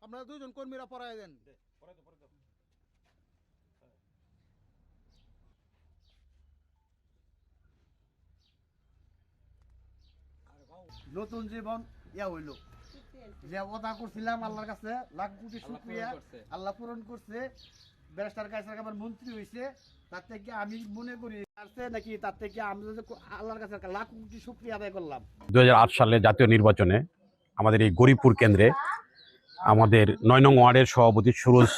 আপনারা দুইজন কর্মীরা পড়ায় দেন। নতুন জীবন হইল যে ওদা করছিলাম আল্লাহর কাছে লাখ কোটি শুকরিয়া, আল্লাহ পূরণ করছে। ব্যারিস্টার কাছে আমার মন্ত্রী হয়েছে, তার থেকে আমি মনে করি আসছে নাকি তার থেকে আমি আল্লাহর কাছে লাখ কোটি শুকরিয়া আদায় করলাম। 2008 সালে জাতীয় নির্বাচনে আমাদের এই গরিপুর কেন্দ্রে আমাদের 9 নং ওয়ার্ডের সভাপতি সুরজ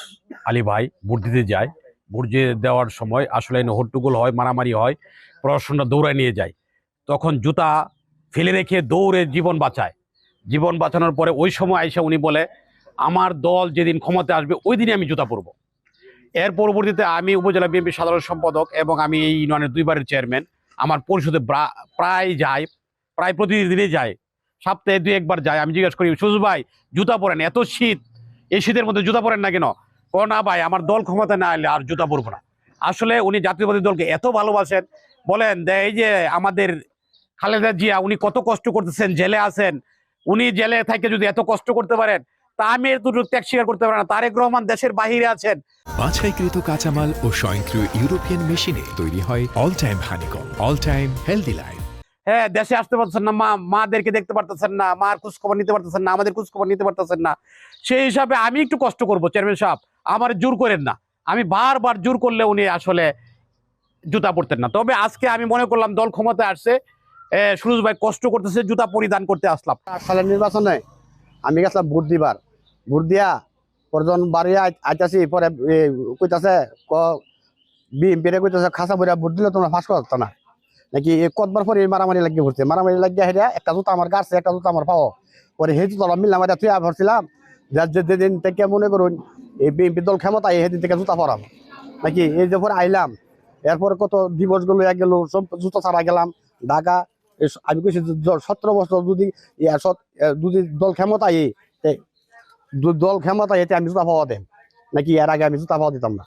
আলী ভাই ভোট দিতে যায়। ভোট দেওয়ার সময় আসলে হট্টগোল হয়, মারামারি হয়, প্রশাসনরা দৌড়ায় নিয়ে যায়। তখন জুতা ফেলে রেখে দৌড়ে জীবন বাঁচায়। জীবন বাঁচানোর পরে ওই সময় আইসা উনি বলে, আমার দল যেদিন ক্ষমতায় আসবে ওই দিনই আমি জুতা পরবো। এর পরবর্তীতে আমি উপজেলা বিএনপি সাধারণ সম্পাদক এবং আমি এই ইউনিয়নের 2 বারের চেয়ারম্যান। আমার পরিষদে প্রায় প্রতিদিনই যায়, সপ্তাহে 2-1 বার যায়। আমি জিজ্ঞেস করি, সুজ ভাই জুতা পরেন, এত শীত, এই শীতের মধ্যে জুতা পরেন না কেন? না ভাই, আমার দল ক্ষমতায় না এলে আর জুতা পরবো না। আসলে উনি জাতীয়বাদী দলকে এত ভালোবাসেন। বলেন এই যে আমাদের খালেদা জিয়া, উনি কত কষ্ট করতেছেন, জেলে আছেন। উনি জেলে থেকে যদি এত কষ্ট করতে পারেন, তা আমি এতটুকু ত্যাগ স্বীকার করতে পারি না। তারেক রহমান দেশের বাহিরে আছেন। বাছাইকৃত কাঁচামাল ও স্বয়ংক্রিয় ইউরোপিয়ান মেশিনে তৈরি হয় all time honeycomb, all time healthy life. হ্যাঁ, দেশে আসতে পারতেছেন না, মাদেরকে দেখতে পারতেছেন না, মার খোঁজখবর নিতে পারতেছেন না, আমাদের খোঁজখবর নিতে পারতেছেন না। সেই হিসাবে আমি একটু কষ্ট করবো। চেয়ারম্যান সাহেব, আমার জোর করেন না। আমি বারবার জোর করলে উনি আসলে জুতা পরতেন না। তবে আজকে আমি মনে করলাম দল ক্ষমতায় আসছে, সুরজ ভাই কষ্ট করতেছে, জুতা পরিধান করতে আসলাম। 8 সালের নির্বাচনে আমি গেছিলাম ভোট দিবার। ভোট দিয়া পরজন বাড়ি আইতাছি, পরে কইতাছে বিএনপিরে কইতাছে খাসা বইরা ভোট দিলে তোমরা ফাঁস করতো না নাকি। কতবার পরে মারামারি লাগিয়ে পড়ছে, মারামারি লাগিয়ে হেরিয়া একটা জুতা আমার গাছে, একটা জুতা আমার পাও। পরে সেই জুতা মিললাম, এটা তুই ভরছিলাম যেদিন থেকে মনে করুন এই বিএনপি দল ক্ষমতা, সেদিন থেকে জুতা পরাম নাকি। এই যে পরে আইলাম, এরপরে কত দিবস গুলো গেল, সব জুতা ছাড়া গেলাম ঢাকা। আমি কইছি 17 বছর যদি দল ক্ষমতায় আমি জুতা পাওয়া দেন নাকি, এর আগে আমি জুতা পাওয়া দিতাম না।